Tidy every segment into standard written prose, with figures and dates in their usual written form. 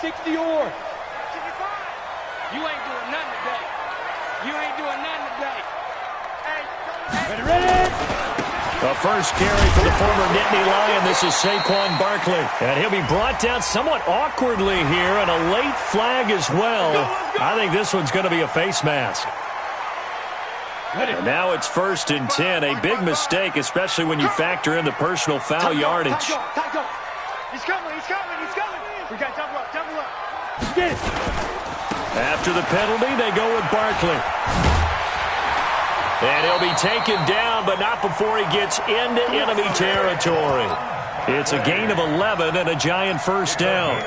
60 or. You ain't doing nothing today. You ain't doing nothing today. Ready? The first carry for the former Nittany Lion. This is Saquon Barkley. And he'll be brought down somewhat awkwardly here, and a late flag as well. I think this one's going to be a face mask. And now it's 1st and 10. A big mistake, especially when you factor in the personal foul yardage. He's coming. We got double up. Get it. After the penalty, they go with Barkley. And he'll be taken down, but not before he gets into enemy territory. It's a gain of 11 and a giant first down.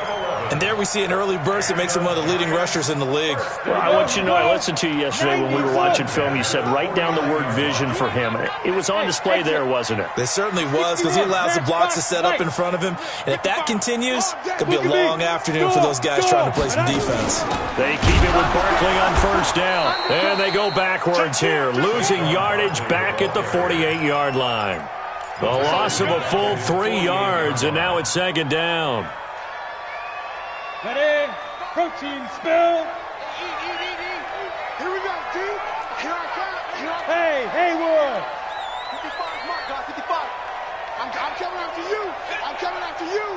And there we see an early burst that makes him one of the leading rushers in the league. Well, I want you to know, I listened to you yesterday when we were watching film. You said write down the word vision for him. It was on display there, wasn't it? It certainly was, because he allows the blocks to set up in front of him. And if that continues, it could be a long afternoon for those guys trying to play some defense. They keep it with Barkley on first down. And they go backwards here, losing yardage back at the 48-yard line. The loss of a full 3 yards, and now it's 2nd down. Ready? Protein spill. Here we go, D. Here I come. Hey, Haywood. 55, Mark, 55. I'm coming after you. I'm coming after you.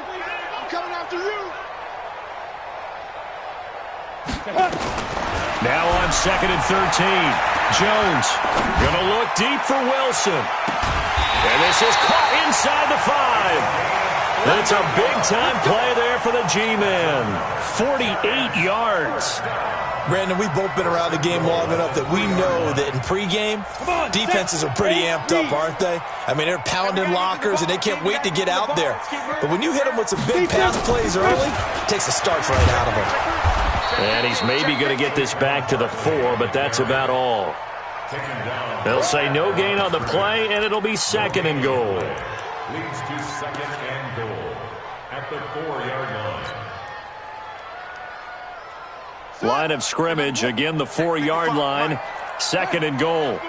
Now on 2nd and 13. Jones gonna look deep for Wilson. And this is caught inside the 5. That's a big-time play there for the G-Men. 48 yards. Brandon, we've both been around the game long enough that we know that in pregame, defenses are pretty amped up, aren't they? I mean, they're pounding lockers, and they can't wait to get out there. But when you hit them with some big pass plays early, it takes the starch right out of them. And he's maybe going to get this back to the 4, but that's about all. They'll say no gain on the play, and it'll be 2nd and goal. Leads to 2nd and goal at the 4-yard line. Line of scrimmage, again the 4-yard line, 2nd and goal.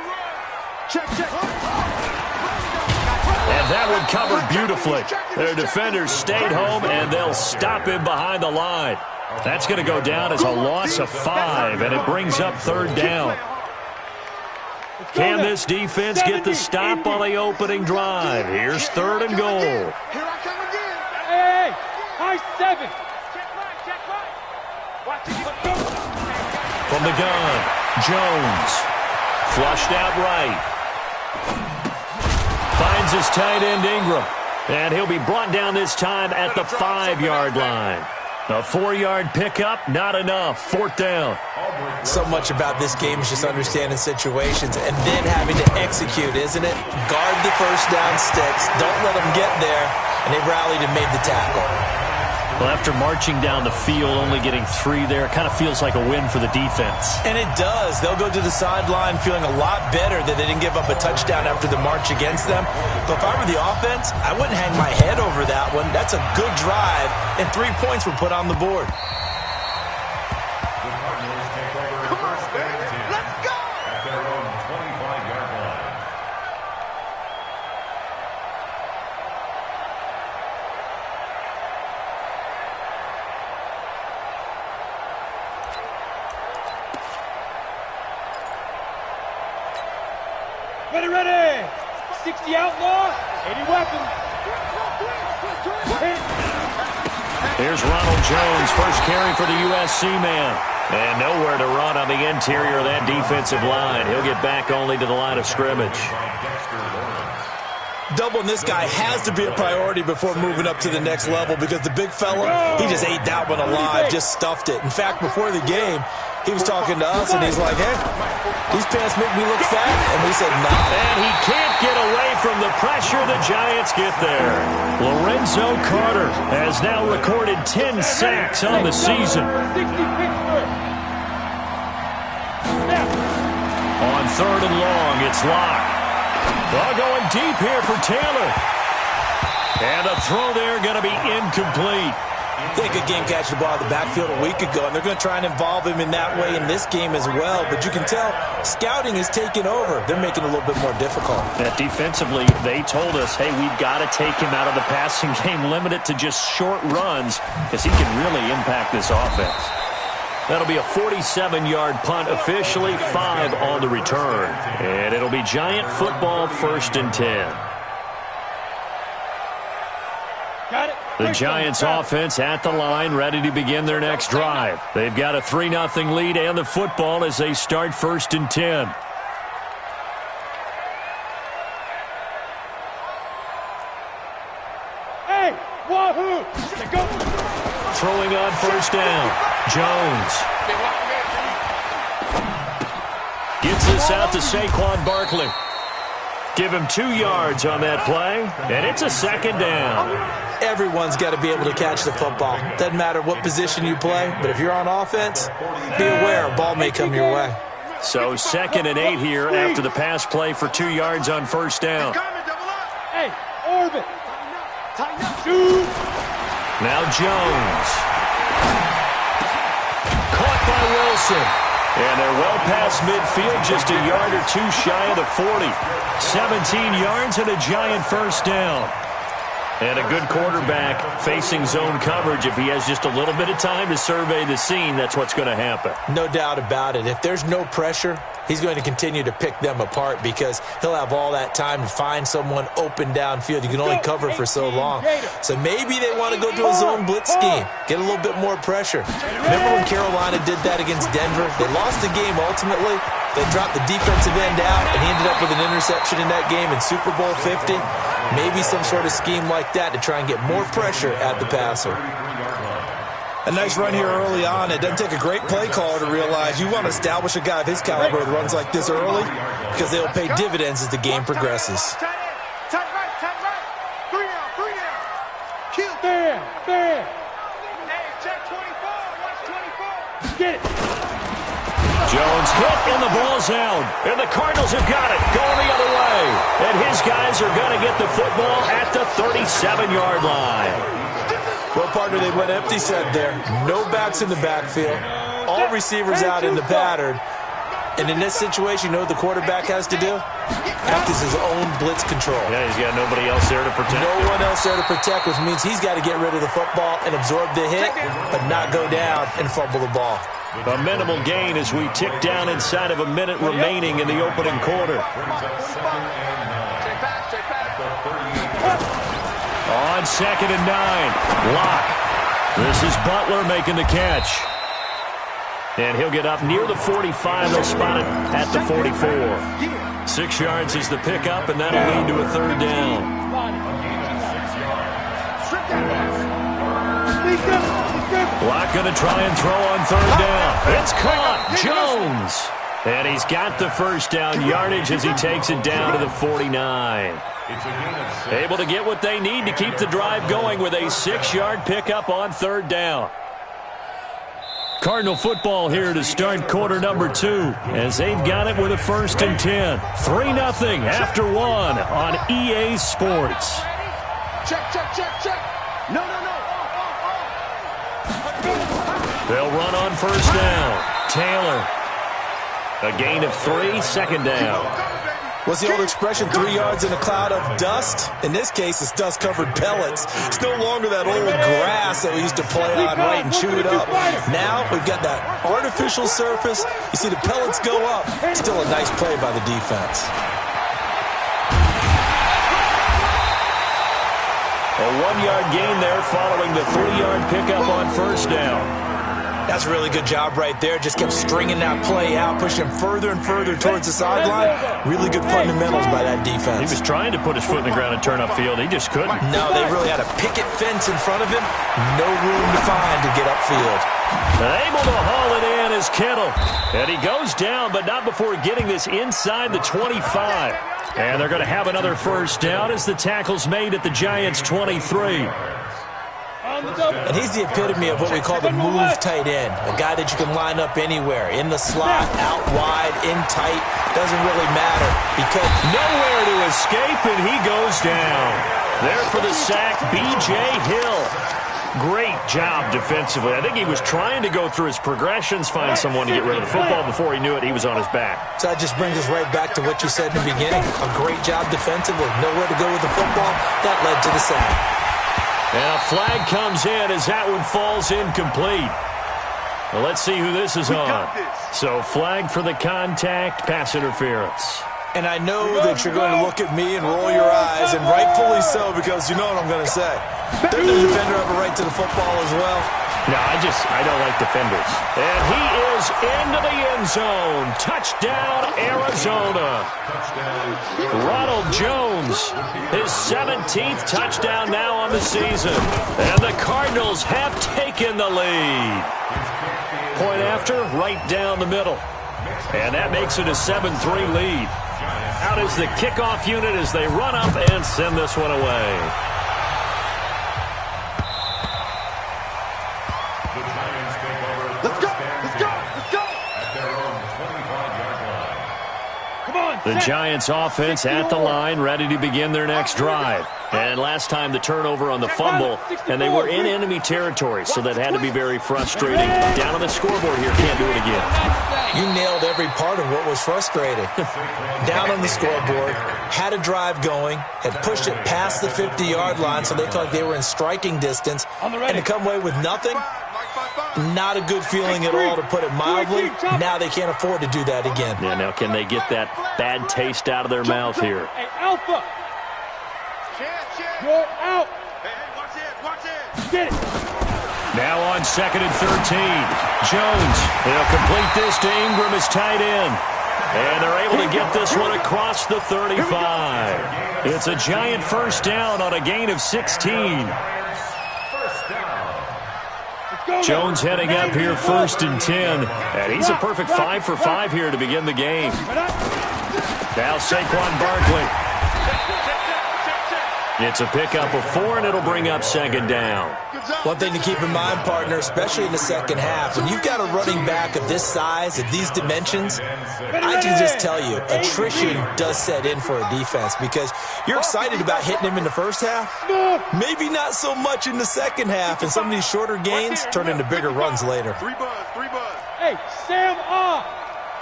And that one covered beautifully. Their defenders stayed home, and they'll stop him behind the line. That's going to go down as a loss of 5, and it brings up 3rd down. Can this defense get the stop on the opening drive? Here's 3rd and goal. Here I come again. Hey, high 7. From the gun, Jones. Flushed out right. Finds his tight end Ingram. And he'll be brought down this time at the 5-yard line. A 4-yard pickup, not enough. 4th down. So much about this game is just understanding situations and then having to execute, isn't it? Guard the first down sticks. Don't let them get there. And they rallied and made the tackle. Well, after marching down the field, only getting 3 there, it kind of feels like a win for the defense. And it does. They'll go to the sideline feeling a lot better that they didn't give up a touchdown after the march against them. But if I were the offense, I wouldn't hang my head over that one. That's a good drive, and 3 points were put on the board. Ready. 60 outlaw, 80 weapons. Here's Ronald Jones, first carry for the USC man. And nowhere to run on the interior of that defensive line. He'll get back only to the line of scrimmage. Doubling this guy has to be a priority before moving up to the next level, because the big fella, he just ate that one alive, just stuffed it. In fact, before the game, he was talking to us, and he's like, hey, these pants make me look fat. And we said, no. And he can't get away from the pressure. The Giants get there. Lorenzo Carter has now recorded 10 sacks on the season. On 3rd and long, it's Locke. Well, going deep here for Taylor. And the throw there going to be incomplete. He had a good game catching the ball out of the backfield a week ago, and they're going to try and involve him in that way in this game as well. But you can tell scouting is taking over. They're making it a little bit more difficult. Defensively, they told us, hey, we've got to take him out of the passing game, limit it to just short runs, because he can really impact this offense. That'll be a 47-yard punt, officially 5 on the return. And it'll be Giant football, 1st and 10. Got it. The Giants offense at the line, ready to begin their next drive. They've got a 3-0 lead and the football as they start 1st and 10. Hey, wahoo! Go. Throwing on 1st down. Jones gets this out to Saquon Barkley. Give him 2 yards on that play, and it's a 2nd down. Everyone's got to be able to catch the football. Doesn't matter what position you play, but if you're on offense, be aware a ball may come your way. So 2nd and 8 here after the pass play for 2 yards on 1st down. Hey, orbit. Shoot. Now Jones. Caught by Wilson. And they're well past midfield, just a yard or 2 shy of the 40. 17 yards and a Giant 1st down. And a good quarterback facing zone coverage. If he has just a little bit of time to survey the scene, that's what's going to happen. No doubt about it. If there's no pressure, he's going to continue to pick them apart because he'll have all that time to find someone open downfield. You can only cover for so long. So maybe they want to go to a zone blitz scheme, get a little bit more pressure. Remember when Carolina did that against Denver? They lost the game ultimately. They dropped the defensive end out, and he ended up with an interception in that game in Super Bowl 50. Maybe some sort of scheme like that to try and get more pressure at the passer. A nice run here early on. It doesn't take a great play caller to realize you want to establish a guy of his caliber that runs like this early because they'll pay dividends as the game progresses. Tight right. 3 down. Kill. There. Hey, check 24. Watch 24. Get it. Jones hit, and the ball's out. And the Cardinals have got it, going the other way. And his guys are going to get the football at the 37-yard line. Well, partner, they went empty set there. No backs in the backfield. All receivers out in the pattern. And in this situation, you know what the quarterback has to do? Act as his own blitz control. Yeah, he's got nobody else there to protect. No one else there to protect, which means he's got to get rid of the football and absorb the hit, but not go down and fumble the ball. A minimal gain as we tick down inside of a minute remaining in the opening quarter. On 2nd and 9, Locke. This is Butler making the catch. And he'll get up near the 45. They'll spot it at the 44. 6 yards is the pickup, and that'll lead to a 3rd down. Locke going to try and throw on 3rd down. It's caught. Jones. And he's got the 1st down yardage as he takes it down to the 49. Able to get what they need to keep the drive going with a 6-yard pickup on 3rd down. Cardinal football here to start quarter number 2 as they've got it with a 1st and 10. 3-0 after 1 on EA Sports. Check. No. They'll run on 1st down. Taylor. A gain of 3, 2nd down. What's the old expression, 3 yards in a cloud of dust? In this case, it's dust-covered pellets. It's no longer that old grass that we used to play on, right, and chew it up. Now, we've got that artificial surface. You see the pellets go up. Still a nice play by the defense. A 1-yard gain there following the 3-yard pickup on 1st down. That's a really good job right there. Just kept stringing that play out, pushing further and further towards the sideline. Really good fundamentals by that defense. He was trying to put his foot in the ground and turn upfield. He just couldn't. No, they really had a picket fence in front of him. No room to find to get upfield. Able to haul it in is Kittle. And he goes down, but not before getting this inside the 25. And they're going to have another 1st down as the tackle's made at the Giants' 23. And he's the epitome of what we call the move tight end. A guy that you can line up anywhere. In the slot, out wide, in tight. Doesn't really matter because nowhere to escape, and he goes down. There for the sack, B.J. Hill. Great job defensively. I think he was trying to go through his progressions, find someone to get rid of the football. Before he knew it, he was on his back. So that just brings us right back to what you said in the beginning. A great job defensively. Nowhere to go with the football. That led to the sack. And a flag comes in as that one falls incomplete. Well, let's see who this is on. So flag for the contact, pass interference. And I know that you're going to look at me and roll your eyes, and rightfully so, because you know what I'm going to say. Doesn't the defender have a right to the football as well? No, I don't like defenders. And he is into the end zone. Touchdown, Arizona. Ronald Jones, his 17th touchdown now on the season. And the Cardinals have taken the lead. Point after, right down the middle. And that makes it a 7-3 lead. Out is the kickoff unit as they run up and send this one away. The Giants offense at the line, ready to begin their next drive. And last time the turnover on the fumble, and they were in enemy territory, so that had to be very frustrating. Down on the scoreboard here, can't do it again. You nailed every part of what was frustrating. Down on the scoreboard, had a drive going, had pushed it past the 50-yard line, so they felt like they were in striking distance, and to come away with nothing, not a good feeling at all, to put it mildly. Now they can't afford to do that again. Yeah, now can they get that bad taste out of their mouth here? Hey, Alpha. You're out. Watch it. Get it. Now on 2nd and 13. Jones, they'll complete this to Ingram as tight end. And they're able to get this one across the 35. It's a Giant first down on a gain of 16. Jones heading up here 1st and 10. And he's a perfect 5 for 5 here to begin the game. Now Saquon Barkley. It's a pickup of 4, and it'll bring up 2nd down. One thing to keep in mind, partner, especially in the second half, when you've got a running back of this size, of these dimensions, I can just tell you, attrition does set in for a defense because you're excited about hitting him in the first half. Maybe not so much in the second half, and some of these shorter gains turn into bigger runs later. 3 buzz. Hey, Sam off.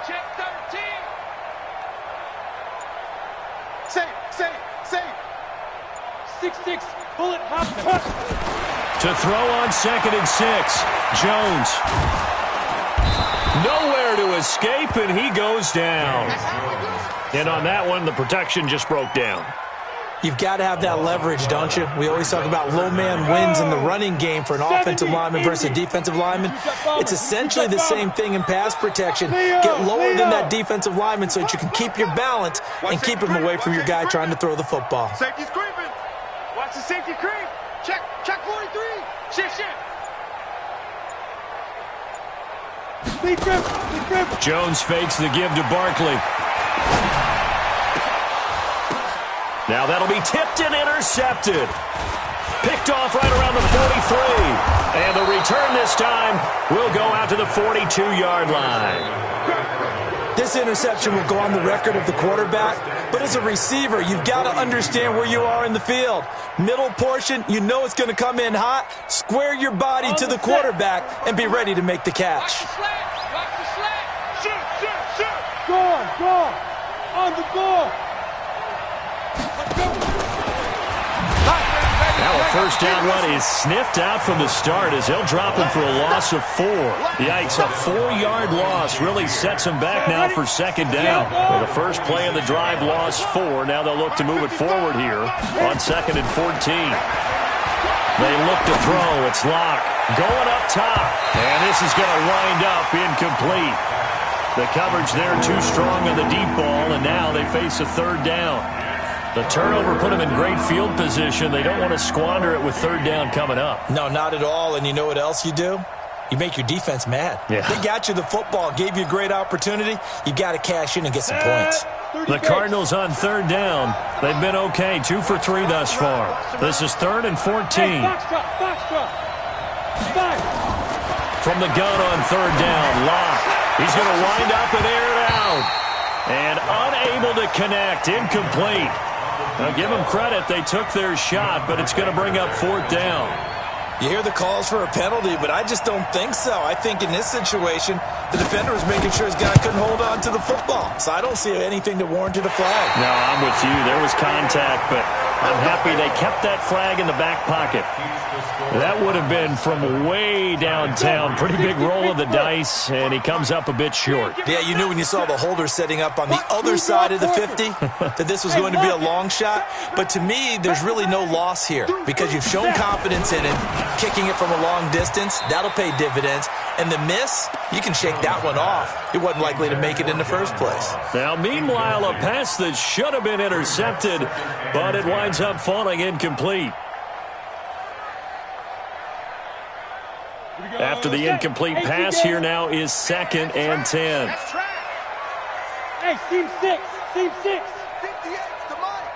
Check 13. Safe. 6-6. Bullet hop. To throw on 2nd and 6. Jones. Nowhere to escape, and he goes down. And on that one, the protection just broke down. You've got to have that leverage, don't you? We always talk about low man wins in the running game for an offensive lineman versus a defensive lineman. It's essentially the same thing in pass protection. Get lower than that defensive lineman so that you can keep your balance and keep him away from your guy trying to throw the football. Safety's creeping. Watch the safety creep. Check 43. Shift. Jones fakes the give to Barkley. Now that'll be tipped and intercepted. Picked off right around the 43. And the return this time will go out to the 42-yard line. This interception will go on the record of the quarterback, but as a receiver, you've got to understand where you are in the field. Middle portion, you know it's going to come in hot. Square your body to the quarterback and be ready to make the catch. Watch the slant. Shoot. Go on the ball. Now a first down run is sniffed out from the start as they'll drop him for a loss of 4. Yikes, a 4-yard loss really sets him back now for 2nd down. Well, the first play of the drive lost 4. Now they'll look to move it forward here on 2nd and 14. They look to throw. It's Locke going up top. And this is going to wind up incomplete. The coverage there too strong on the deep ball, and now they face a 3rd down. The turnover put them in great field position. They don't want to squander it with 3rd down coming up. No, not at all. And you know what else you do? You make your defense mad. Yeah. They got you the football, gave you a great opportunity. You got to cash in and get some points. The Cardinals on 3rd down. They've been okay, 2 for 3 thus far. This is 3rd and 14. Box drop. From the gun on 3rd down, Locke. He's going to wind up and air it out. And unable to connect, incomplete. Now, give them credit. They took their shot, but it's going to bring up 4th down. You hear the calls for a penalty, but I just don't think so. I think in this situation, the defender was making sure his guy couldn't hold on to the football. So I don't see anything that warranted a flag. No, I'm with you. There was contact, but I'm happy they kept that flag in the back pocket. That would have been from way downtown. Pretty big roll of the dice, and he comes up a bit short. Yeah, you knew when you saw the holder setting up on the other side of the 50 that this was going to be a long shot. But to me, there's really no loss here because you've shown confidence in him. Kicking it from a long distance, that'll pay dividends. And the miss, you can shake that one off. It wasn't likely to make it in the first place. Now, meanwhile, a pass that should have been intercepted, but it winds up falling incomplete. After the incomplete pass, here now is 2nd and 10. Hey, seam 6. 58 to Mike.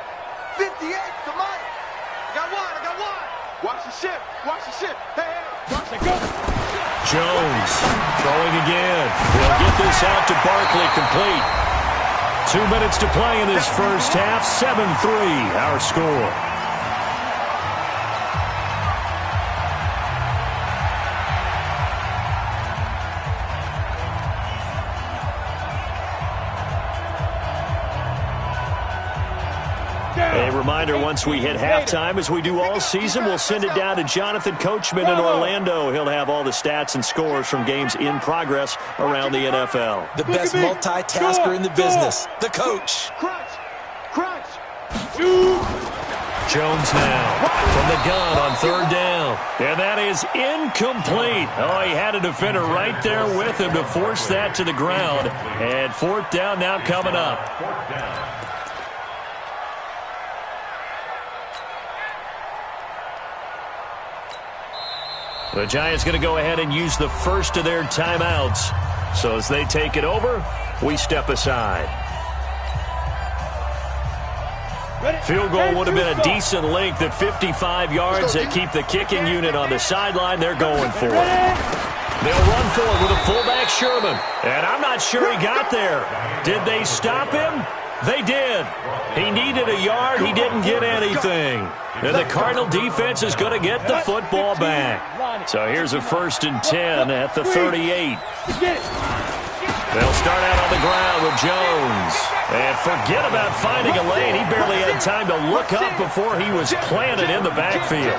58 to Mike. I got one. Watch the ship. Hey, watch it go. Jones throwing again. He'll get this out to Barkley, complete. 2 minutes to play in this first half. 7-3, our score. A reminder, once we hit halftime, as we do all season, we'll send it down to Jonathan Coachman in Orlando. He'll have all the stats and scores from games in progress around the NFL. The best multitasker in the business, the coach. Crunch. Jones now from the gun on 3rd down. And that is incomplete. Oh, he had a defender right there with him to force that to the ground. And 4th down now coming up. The Giants going to go ahead and use the first of their timeouts. So as they take it over, we step aside. Field goal would have been a decent length at 55 yards. They keep the kicking unit on the sideline. They're going for it. They'll run for it with a fullback, Sherman. And I'm not sure he got there. Did they stop him? They did. He needed a yard. He didn't get anything. And the Cardinal defense is going to get the football back. So here's a 1st and 10 at the 38. They'll start out on the ground with Jones. And forget about finding a lane. He barely had time to look up before he was planted in the backfield.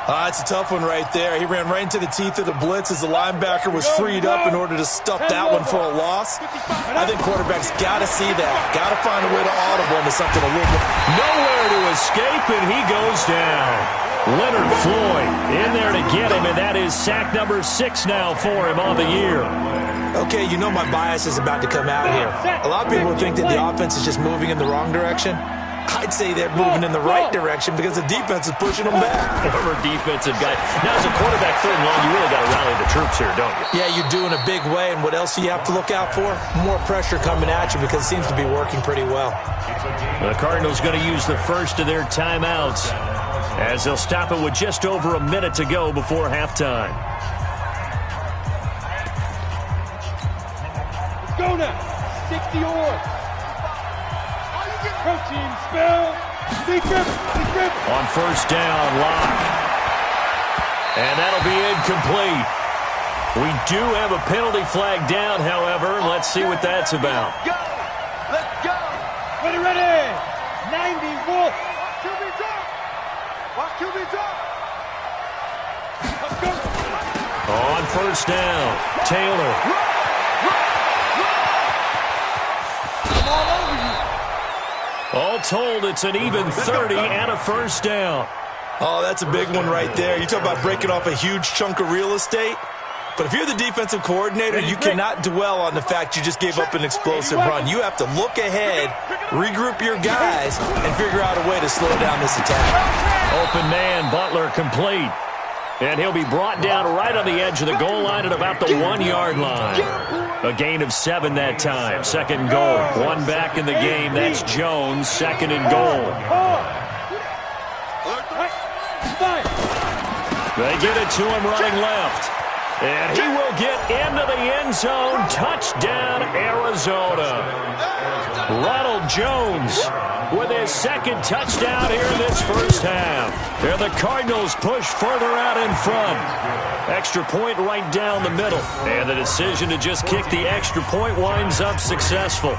It's a tough one right there. He ran right into the teeth of the blitz as the linebacker was freed up in order to stuff that one for a loss. I think quarterbacks got to see that. Got to find a way to audible into something a little bit. Nowhere to escape, and he goes down. Leonard Floyd in there to get him, and that is sack number 6 now for him on the year. Okay, you know my bias is about to come out here. A lot of people think that the offense is just moving in the wrong direction. I'd say they're moving in the right direction because the defense is pushing them back. Former defensive guy. Now, as a quarterback 3rd and long, you really got to rally the troops here, don't you? Yeah, you do in a big way. And what else do you have to look out for? More pressure coming at you because it seems to be working pretty well. The Cardinals going to use the first of their timeouts as they'll stop it with just over a minute to go before halftime. Let's go now. 60 or. Protein spell. On 1st down, Lock. And that'll be incomplete. We do have a penalty flag down, however. Let's see what that's about. Let's go. Ready. 90 Wolf. Watch QB drop. Let's go. On 1st down, Taylor. All told, it's an even 30 and a 1st down. Oh, that's a big one right there. You talk about breaking off a huge chunk of real estate. But if you're the defensive coordinator, you cannot dwell on the fact you just gave up an explosive run. You have to look ahead, regroup your guys, and figure out a way to slow down this attack. Open man, Butler complete. And he'll be brought down right on the edge of the goal line at about the 1-yard line. A gain of 7 that time. 2nd goal. One back in the game. That's Jones. 2nd and goal. They get it to him running left. And he will get into the end end zone. Touchdown, Arizona. Ronald Jones with his second touchdown here in this first half. And the Cardinals push further out in front. Extra point right down the middle. And the decision to just kick the extra point winds up successful.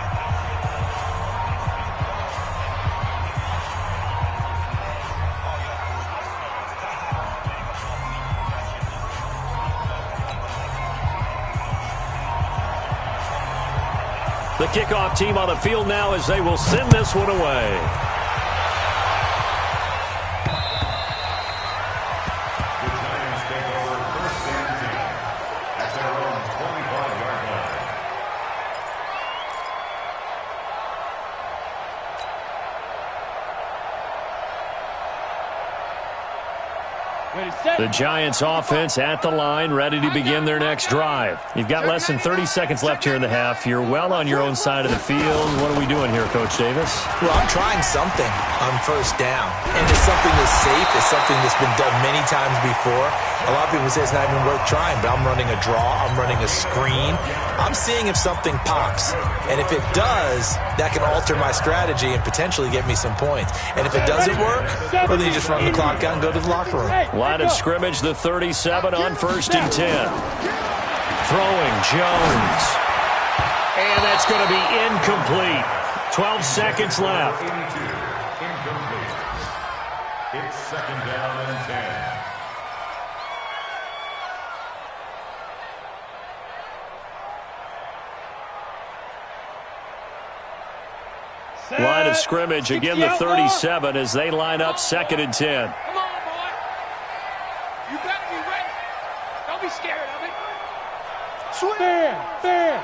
The kickoff team on the field now as they will send this one away. The Giants offense at the line, ready to begin their next drive. You've got less than 30 seconds left here in the half. You're well on your own side of the field. What are we doing here, Coach Davis? Well, I'm trying something on first down. And it's something that's safe. It's something that's been done many times before. A lot of people say it's not even worth trying, but I'm running a draw. I'm running a screen. I'm seeing if something pops. And if it does, that can alter my strategy and potentially get me some points. And if it doesn't work, well, then you just run the clock out and go to the locker room. Line of scrimmage, the 37 on 1st and 10. Throwing Jones. And that's going to be incomplete. 12 seconds left. Incomplete. It's 2nd down and 10. Line of scrimmage, again the 37 as they line up 2nd and 10. Come on, boy. You better be ready. Don't be scared of it. Fair.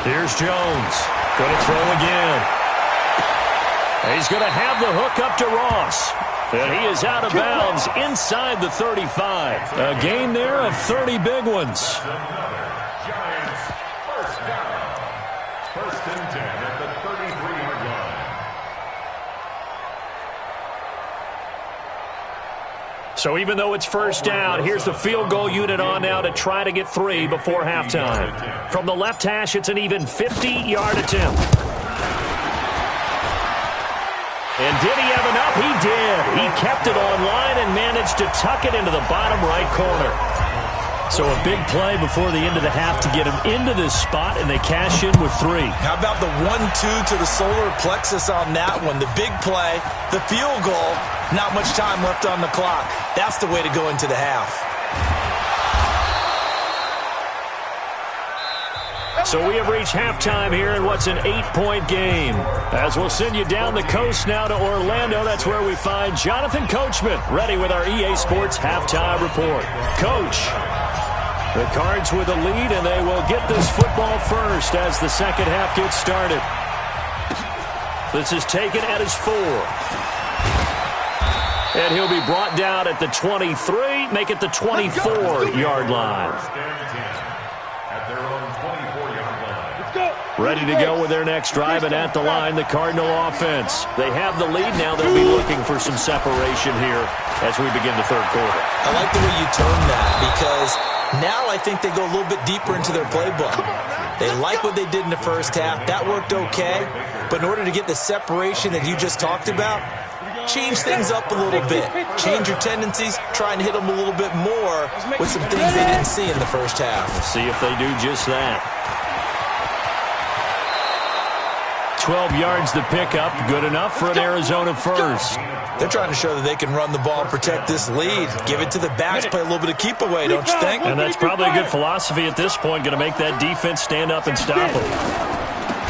Here's Jones. Going to throw again. He's going to have the hook up to Ross. And he is out of bounds inside the 35. A gain there of 30 big ones. Giants first down. 1st and 10 at the 33-yard line. So even though it's first down, here's the field goal unit on now to try to get 3 before halftime. From the left hash, it's an even 50-yard attempt. And did he have enough? He did. He kept it on line and managed to tuck it into the bottom right corner. So a big play before the end of the half to get him into this spot, and they cash in with 3. How about the 1-2 to the solar plexus on that one? The big play, the field goal, not much time left on the clock. That's the way to go into the half. So we have reached halftime here in what's an 8-point game. As we'll send you down the coast now to Orlando, that's where we find Jonathan Coachman, ready with our EA Sports Halftime Report. Coach, the Cards with a lead, and they will get this football first as the second half gets started. This is taken at his 4. And he'll be brought down at the 23, make it the 24-yard line. At their own 24-yard line. Ready to go with their next drive, and at the line, the Cardinal offense. They have the lead now. They'll be looking for some separation here as we begin the third quarter. I like the way you turn that, because now I think they go a little bit deeper into their playbook. They like what they did in the first half. That worked okay. But in order to get the separation that you just talked about, change things up a little bit. Change your tendencies. Try and hit them a little bit more with some things they didn't see in the first half. Let's see if they do just that. 12 yards to pick up. Good enough for an Arizona first. They're trying to show that they can run the ball and protect this lead. Give it to the backs, play a little bit of keep away, don't you think? And that's probably a good philosophy at this point, going to make that defense stand up and stop them.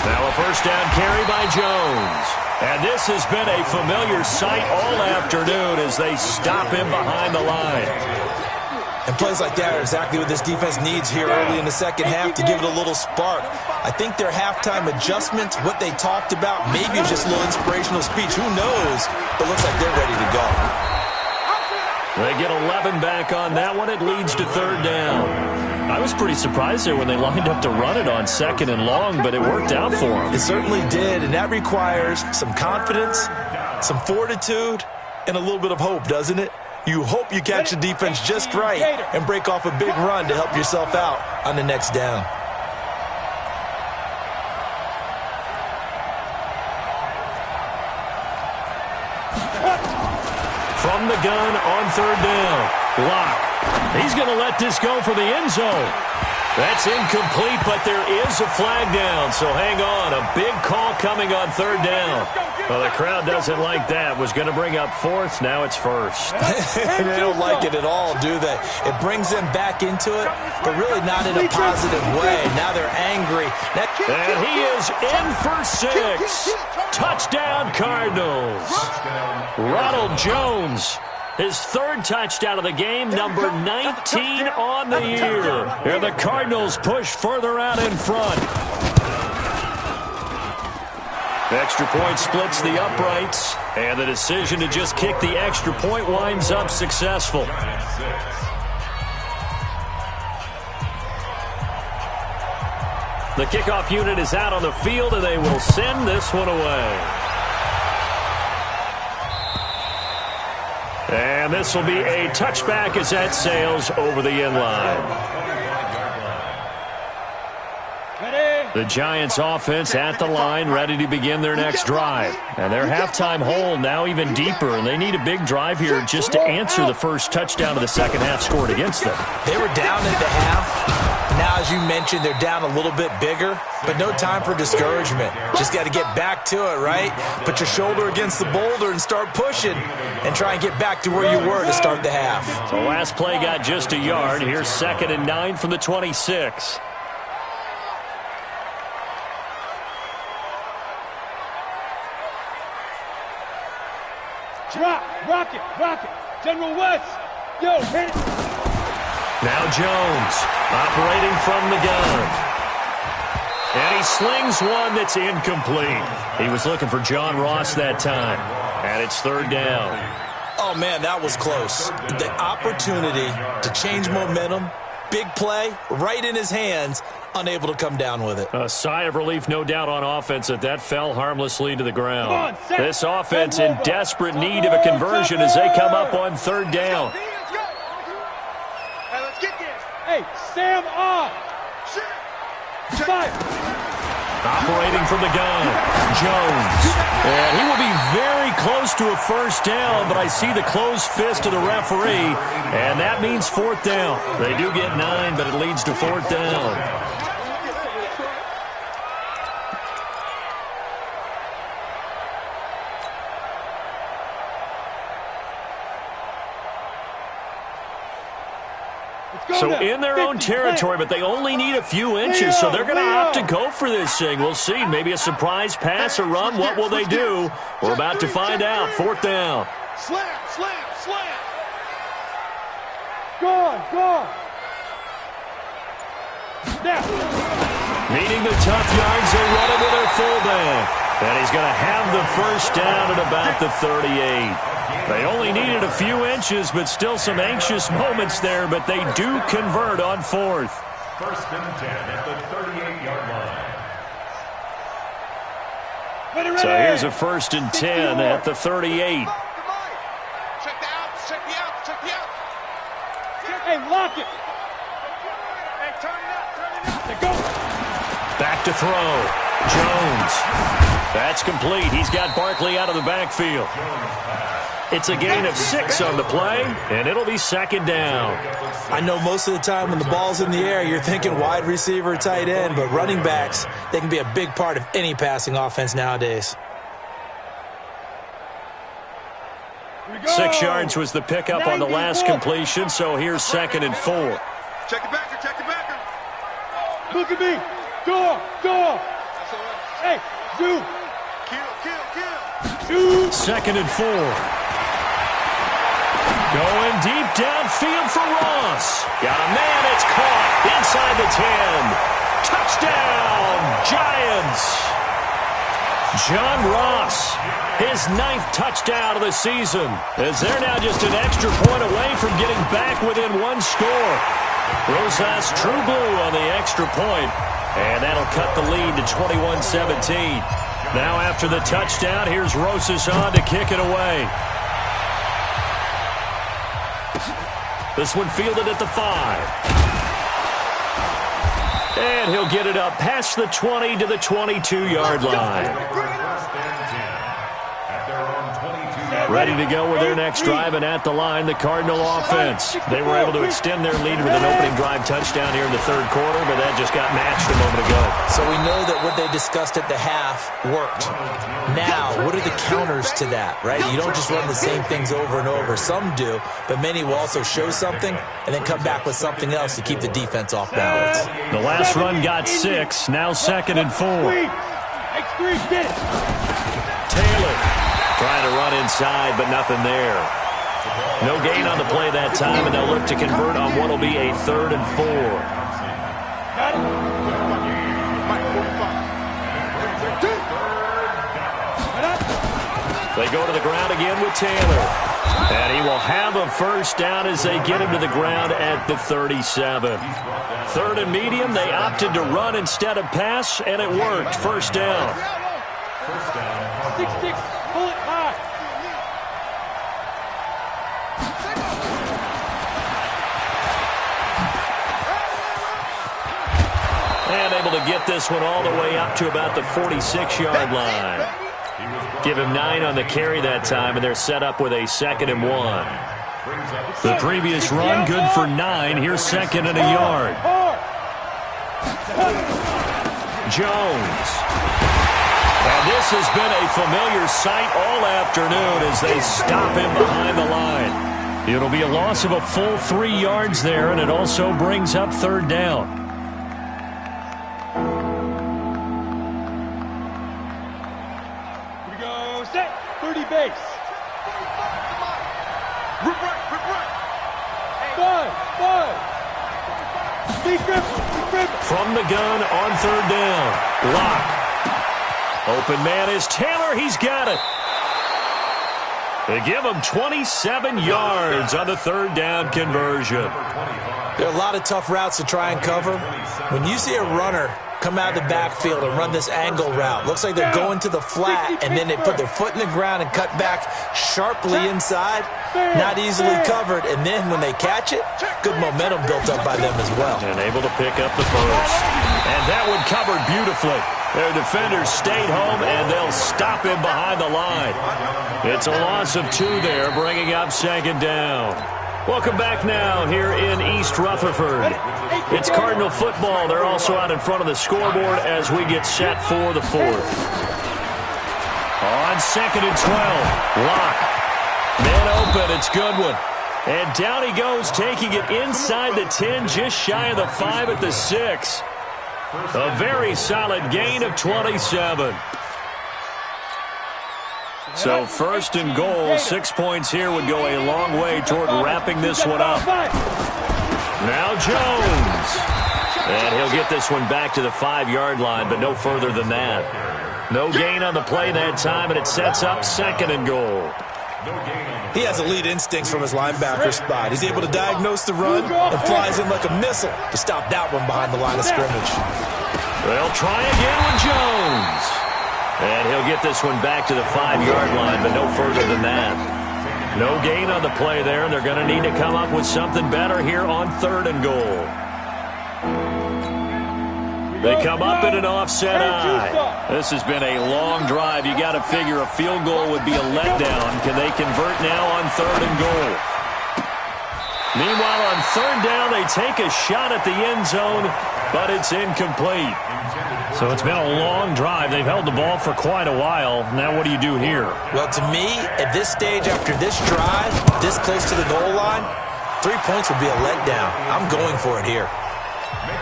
Now a first down carry by Jones. And this has been a familiar sight all afternoon as they stop him behind the line. And plays like that are exactly what this defense needs here early in the second half to give it a little spark. I think their halftime adjustments, what they talked about, maybe it's just a little inspirational speech. Who knows? But looks like they're ready to go. They get 11 back on that one. It leads to third down. I was pretty surprised there when they lined up to run it on 2nd and long, but it worked out for them. It certainly did, and that requires some confidence, some fortitude, and a little bit of hope, doesn't it? You hope you catch the defense just right and break off a big run to help yourself out on the next down. From the gun on third down. Lock. He's going to let this go for the end zone. That's incomplete, but there is a flag down, so hang on. A big call coming on third down. Well, the crowd doesn't like that. Was going to bring up fourth. Now it's first. They don't like it at all, do they? It brings them back into it, but really not in a positive way. Now they're angry. And he is in for 6. Touchdown, Cardinals. Ronald Jones, his third touchdown of the game, number 19 on the year. And the Cardinals push further out in front. Extra point splits the uprights, and the decision to just kick the extra point winds up successful. The kickoff unit is out on the field, and they will send this one away. And this will be a touchback as that sails over the end line. The Giants offense at the line, ready to begin their next drive. And their halftime hole now even deeper, and they need a big drive here just to answer the first touchdown of the second half scored against them. They were down at the half. Now, as you mentioned, they're down a little bit bigger, but no time for discouragement. Just got to get back to it, right? Put your shoulder against the boulder and start pushing and try and get back to where you were to start the half. The last play got just a yard. Here's 2nd and 9 from the 26. Drop, rock it, General West, yo, hit it. Now Jones, operating from the gun. And he slings one that's incomplete. He was looking for John Ross that time. And it's third down. Oh, man, that was close. The opportunity to change momentum, big play, right in his hands, unable to come down with it. A sigh of relief, no doubt, on offense that fell harmlessly to the ground. This offense in desperate need of a conversion as they come up on third down. Hey, Sam off. Fire. Operating from the gun, Jones. And he will be very close to a first down, but I see the closed fist of the referee, and that means fourth down. They do get 9, but it leads to fourth down. So in their own territory, but they only need a few inches, so they're going to opt to go for this thing. We'll see. Maybe a surprise pass or run. What will they do? We're about to find out. Fourth down. Slam. Go. Snap. Needing the tough yards, they run it with their fullback. And he's going to have the first down at about the 38. They only needed a few inches, but still some anxious moments there, but they do convert on fourth. 1st and 10 at the 38-yard line. So here's a 1st and 10 at the 38. Check the out. Hey, lock it. Hey, turn it up. Let go. Back to throw. Jones. That's complete. He's got Barkley out of the backfield. It's a gain of 6 on the play, and it'll be 2nd down. I know most of the time when the ball's in the air, you're thinking wide receiver, tight end, but running backs, they can be a big part of any passing offense nowadays. 6 yards was the pickup on the last completion, so here's 2nd and 4. Check the backer. Look at me. Go. Hey, do. Kill. 2nd and 4. Going deep downfield for Ross. Got a man, it's caught inside the 10. Touchdown, Giants. John Ross, his 9th touchdown of the season, as they're now just an extra point away from getting back within 1 score. Rosas true blue on the extra point, and that'll cut the lead to 21-17. Now after the touchdown, here's Rosas on to kick it away. This one fielded at the 5. And he'll get it up past the 20 to the 22-yard line. Ready to go with their next drive, and at the line, the Cardinal offense. They were able to extend their lead with an opening drive touchdown here in the third quarter, but that just got matched a moment ago. So we know that what they discussed at the half worked. Now, what are the counters to that, right? You don't just run the same things over and over. Some do, but many will also show something and then come back with something else to keep the defense off balance. The last run got 6, now 2nd and 4. Taylor trying to run inside, but nothing there. No gain on the play that time, and they'll look to convert on what will be a 3rd and 4. They go to the ground again with Taylor. And he will have a first down as they get him to the ground at the 37. 3rd and medium, they opted to run instead of pass, and it worked. First down. 6-6. Pull it high. And able to get this one all the way up to about the 46-yard line. Give him 9 on the carry that time, and they're set up with a 2nd and 1. The previous run, good for 9. Here's 2nd and a yard. Jones. And this has been a familiar sight all afternoon as they stop him behind the line. It'll be a loss of a full 3 yards there, and it also brings up 3rd down. Here we go. Set. 30 base. Rip right. 5. Big grip. From the gun on 3rd down. Lock. Open man is Taylor. He's got it. They give him 27 yards on the 3rd down conversion. There are a lot of tough routes to try and cover. When you see a runner come out of the backfield and run this angle route, looks like they're going to the flat, and then they put their foot in the ground and cut back sharply inside. Not easily covered, and then when they catch it, good momentum built up by them as well. And able to pick up the first. And that one covered beautifully. Their defenders stayed home, and they'll stop him behind the line. It's a loss of 2 there, bringing up 2nd down. Welcome back now here in East Rutherford. It's Cardinal football. They're also out in front of the scoreboard as we get set for the 4th. On 2nd and 12, Lock. Man open, it's Goodwin. And down he goes, taking it inside the 10, just shy of the 5 at the 6. A very solid gain of 27. So 1st and goal, 6 points here would go a long way toward wrapping this one up. Now Jones. And he'll get this one back to the 5-yard line, but no further than that. No gain on the play that time, and it sets up 2nd and goal. He has elite instincts from his linebacker spot. He's able to diagnose the run and flies in like a missile to stop that one behind the line of scrimmage. They'll try again with Jones. And he'll get this one back to the 5-yard line, but no further than that. No gain on the play there, and they're going to need to come up with something better here on 3rd and goal. They come up in an offset eye. This has been a long drive. You got to figure a field goal would be a letdown. Can they convert now on 3rd and goal? Meanwhile, on 3rd down, they take a shot at the end zone, but it's incomplete. So it's been a long drive. They've held the ball for quite a while. Now what do you do here? Well, to me, at this stage, after this drive, this close to the goal line, 3 points would be a letdown. I'm going for it here.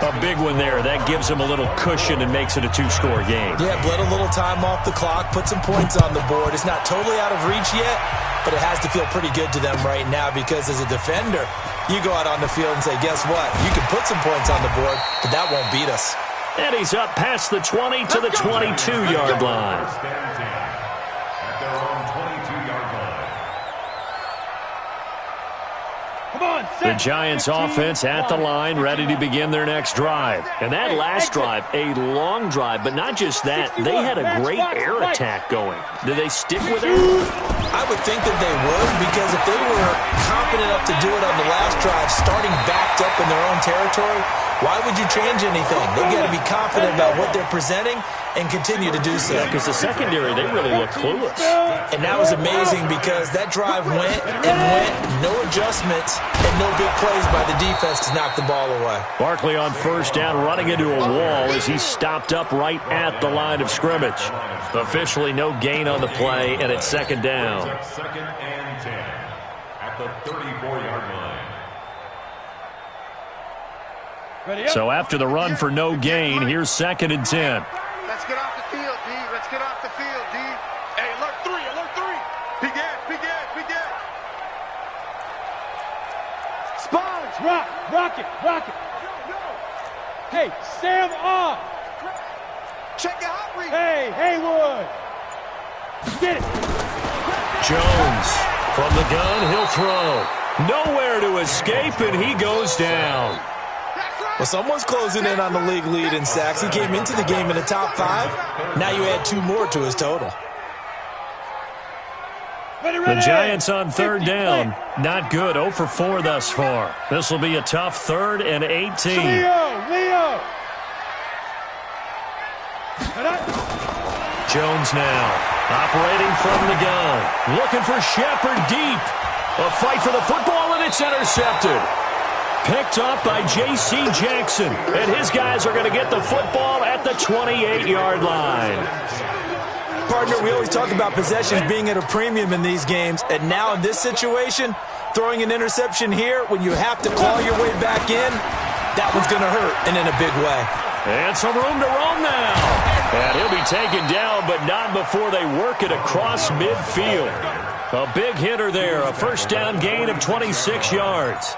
A big one there. That gives them a little cushion and makes it a 2-score game. Yeah, bled a little time off the clock, put some points on the board. It's not totally out of reach yet, but it has to feel pretty good to them right now because as a defender, you go out on the field and say, guess what? You can put some points on the board, but that won't beat us. And he's up past the 20 to the 22-yard line. The Giants offense at the line, ready to begin their next drive. And that last drive, a long drive, but not just that. They had a great air attack going. Did they stick with it? I would think that they would, because if they were confident enough to do it on the last drive, starting backed up in their own territory, why would you change anything? They've got to be confident about what they're presenting and continue to do so. Yeah, because the secondary, they really look clueless. And that was amazing because that drive went and went, no adjustments, and no big plays by the defense to knock the ball away. Barkley on first down, running into a wall as he stopped up right at the line of scrimmage. Officially no gain on the play, and it's second down. Second and 10 at the 34-yard line. So after the run for no gain, here's second and 10. Let's get off the field, D. Let's get off the field, D. Hey, alert 3, alert 3. Big Ed, big Ed, big Ed. Spines, rock it. Hey, Sam off. Check it out, Reed. Hey, Haywood. Get it. Jones from the gun, he'll throw. Nowhere to escape, and he goes down. Well, someone's closing in on the league lead in sacks. He came into the game in the top 5. Now you add 2 more to his total. The Giants on third down. Not good. 0 for 4 thus far. This will be a tough 3rd and 18. Leo. Jones now operating from the gun. Looking for Shepard deep. A fight for the football, and it's intercepted. Picked up by J.C. Jackson. And his guys are going to get the football at the 28-yard line. Partner, we always talk about possessions being at a premium in these games. And now in this situation, throwing an interception here when you have to claw your way back in, that one's going to hurt, and in a big way. And some room to roam now. And he'll be taken down, but not before they work it across midfield. A big hitter there, a first down gain of 26 yards.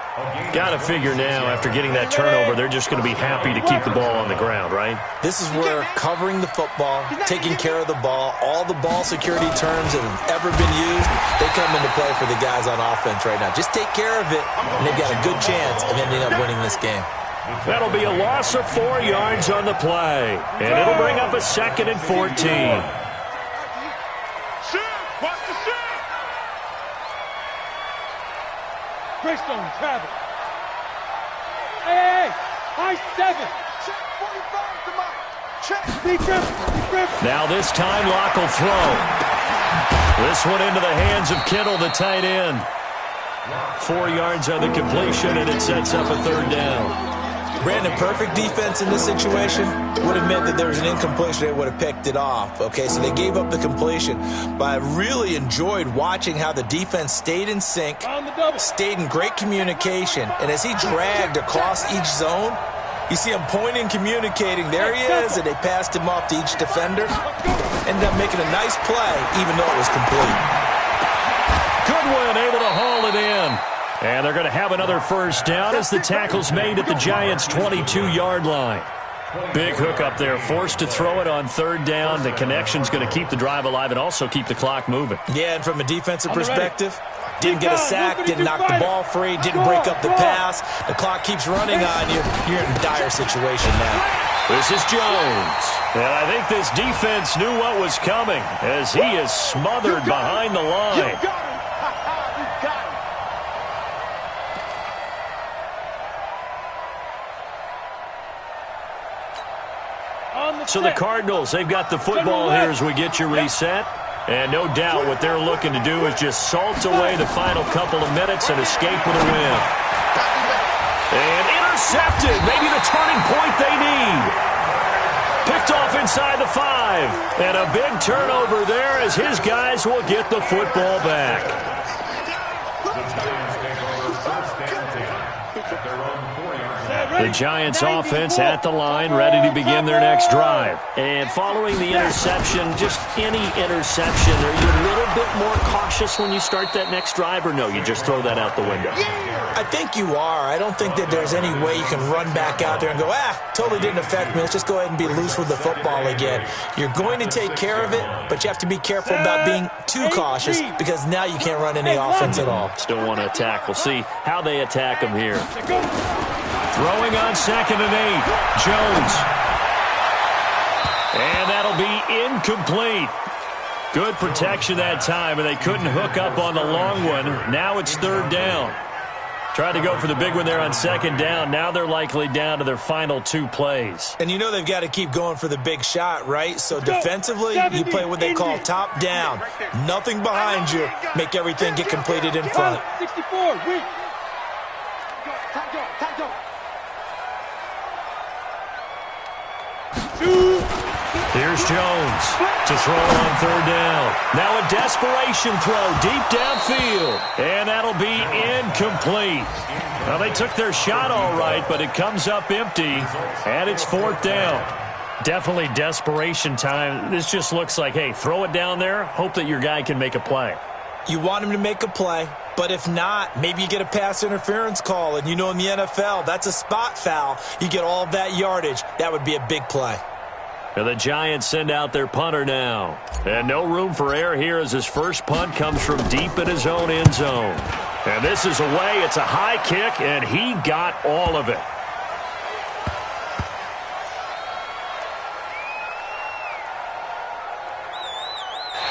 Got to figure now, after getting that turnover, they're just going to be happy to keep the ball on the ground, right? This is where covering the football, taking care of the ball, all the ball security terms that have ever been used, they come into play for the guys on offense right now. Just take care of it, and they've got a good chance of ending up winning this game. That'll be a loss of 4 yards on the play, and it'll bring up a 2nd and 14. Watch the shot. Greystone, travel. Hey, high 7. Check 45 to Mike. Check. Be Griffin. Now this time, Locke will throw. This one into the hands of Kittle, the tight end. 4 yards on the completion, and it sets up a 3rd down. Brandon, perfect defense in this situation would have meant that there was an incompletion. They would have picked it off. Okay, so they gave up the completion. But I really enjoyed watching how the defense stayed in sync, stayed in great communication. And as he dragged across each zone, you see him pointing, communicating. There he is, and they passed him off to each defender. Ended up making a nice play, even though it was complete. Goodwin able to haul it in. And they're going to have another first down as the tackle's made at the Giants' 22-yard line. Big hook up there, forced to throw it on 3rd down. The connection's going to keep the drive alive and also keep the clock moving. Yeah, and from a defensive perspective, didn't get a sack, didn't knock the ball free, didn't break up the pass. The clock keeps running on you. You're in a dire situation now. This is Jones. And I think this defense knew what was coming as he is smothered behind the line. So the Cardinals, they've got the football here as we get you reset. And no doubt what they're looking to do is just salt away the final couple of minutes and escape with a win. And intercepted, maybe the turning point they need. Picked off inside the 5. And a big turnover there as his guys will get the football back. The Giants offense at the line, ready to begin their next drive. And following the interception, just any interception, are you a little bit more cautious when you start that next drive, or no, you just throw that out the window? I think you are. I don't think that there's any way you can run back out there and go, totally didn't affect me. Let's just go ahead and be loose with the football again. You're going to take care of it, but you have to be careful about being too cautious because now you can't run any offense at all. Still want to attack. We'll see how they attack him here. Throwing on 2nd and 8. Jones. And that'll be incomplete. Good protection that time, and they couldn't hook up on the long one. Now it's third down. Tried to go for the big one there on second down. Now they're likely down to their final 2 plays. And you know they've got to keep going for the big shot, right? So defensively, you play what they call top down. Nothing behind you. Make everything get completed in front. 64, weak. Here's Jones to throw on third down. Now a desperation throw deep downfield. And that'll be incomplete. Well, they took their shot all right, but it comes up empty. And it's fourth down. Definitely desperation time. This just looks like, hey, throw it down there. Hope that your guy can make a play. You want him to make a play, but if not, maybe you get a pass interference call. And you know in the NFL, that's a spot foul. You get all of that yardage. That would be a big play. And the Giants send out their punter now. And no room for error here as his first punt comes from deep in his own end zone. And this is away. It's a high kick, and he got all of it.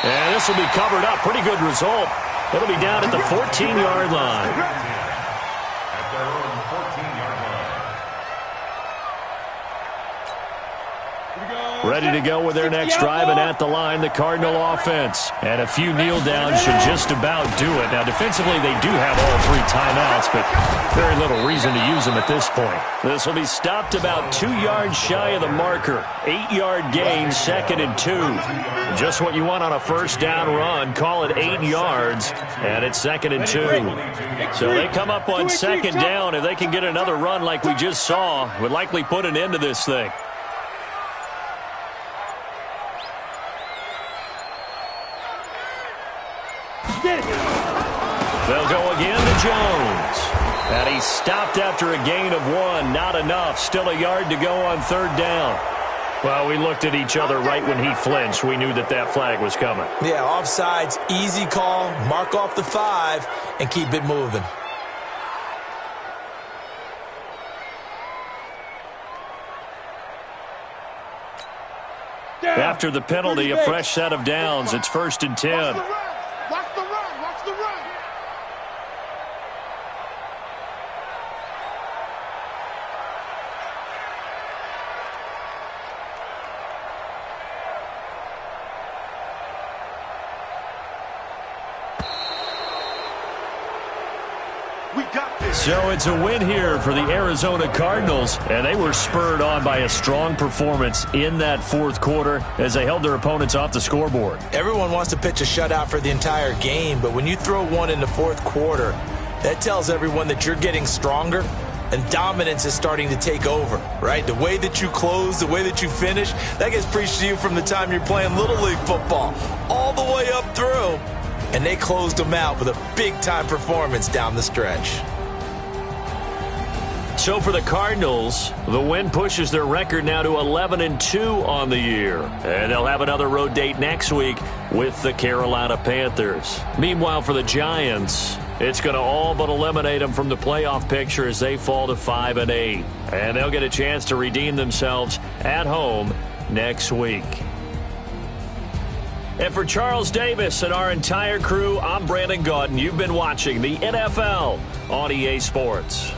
And this will be covered up. Pretty good result. It'll be down at the 14-yard line. At their own 14-yard line. Ready to go with their next drive, and at the line, the Cardinal offense. And a few kneel downs should just about do it. Now, defensively, they do have all 3 timeouts, but very little reason to use them at this point. This will be stopped about 2 yards shy of the marker. 8-yard gain, 2nd and 2. Just what you want on a first down run. Call it 8 yards, and it's 2nd and 2. So they come up on second down. If they can get another run like we just saw, would likely put an end to this thing. They'll go again to Jones. And he stopped after a gain of 1. Not enough. Still a yard to go on third down. Well, we looked at each other right when he flinched. We knew that that flag was coming. Yeah, offsides, easy call. Mark off the 5 and keep it moving. After the penalty, a fresh set of downs. It's 1st and 10. Watch the run. Watch the run. We got this. So it's a win here for the Arizona Cardinals, and they were spurred on by a strong performance in that fourth quarter as they held their opponents off the scoreboard. Everyone wants to pitch a shutout for the entire game, but when you throw one in the fourth quarter, that tells everyone that you're getting stronger and dominance is starting to take over, right? The way that you close, the way that you finish, that gets preached to you from the time you're playing Little League football all the way up through. And they closed them out with a big-time performance down the stretch. So for the Cardinals, the win pushes their record now to 11-2 on the year. And they'll have another road date next week with the Carolina Panthers. Meanwhile, for the Giants, it's going to all but eliminate them from the playoff picture as they fall to 5-8. And they'll get a chance to redeem themselves at home next week. And for Charles Davis and our entire crew, I'm Brandon Gaudin. You've been watching the NFL on EA Sports.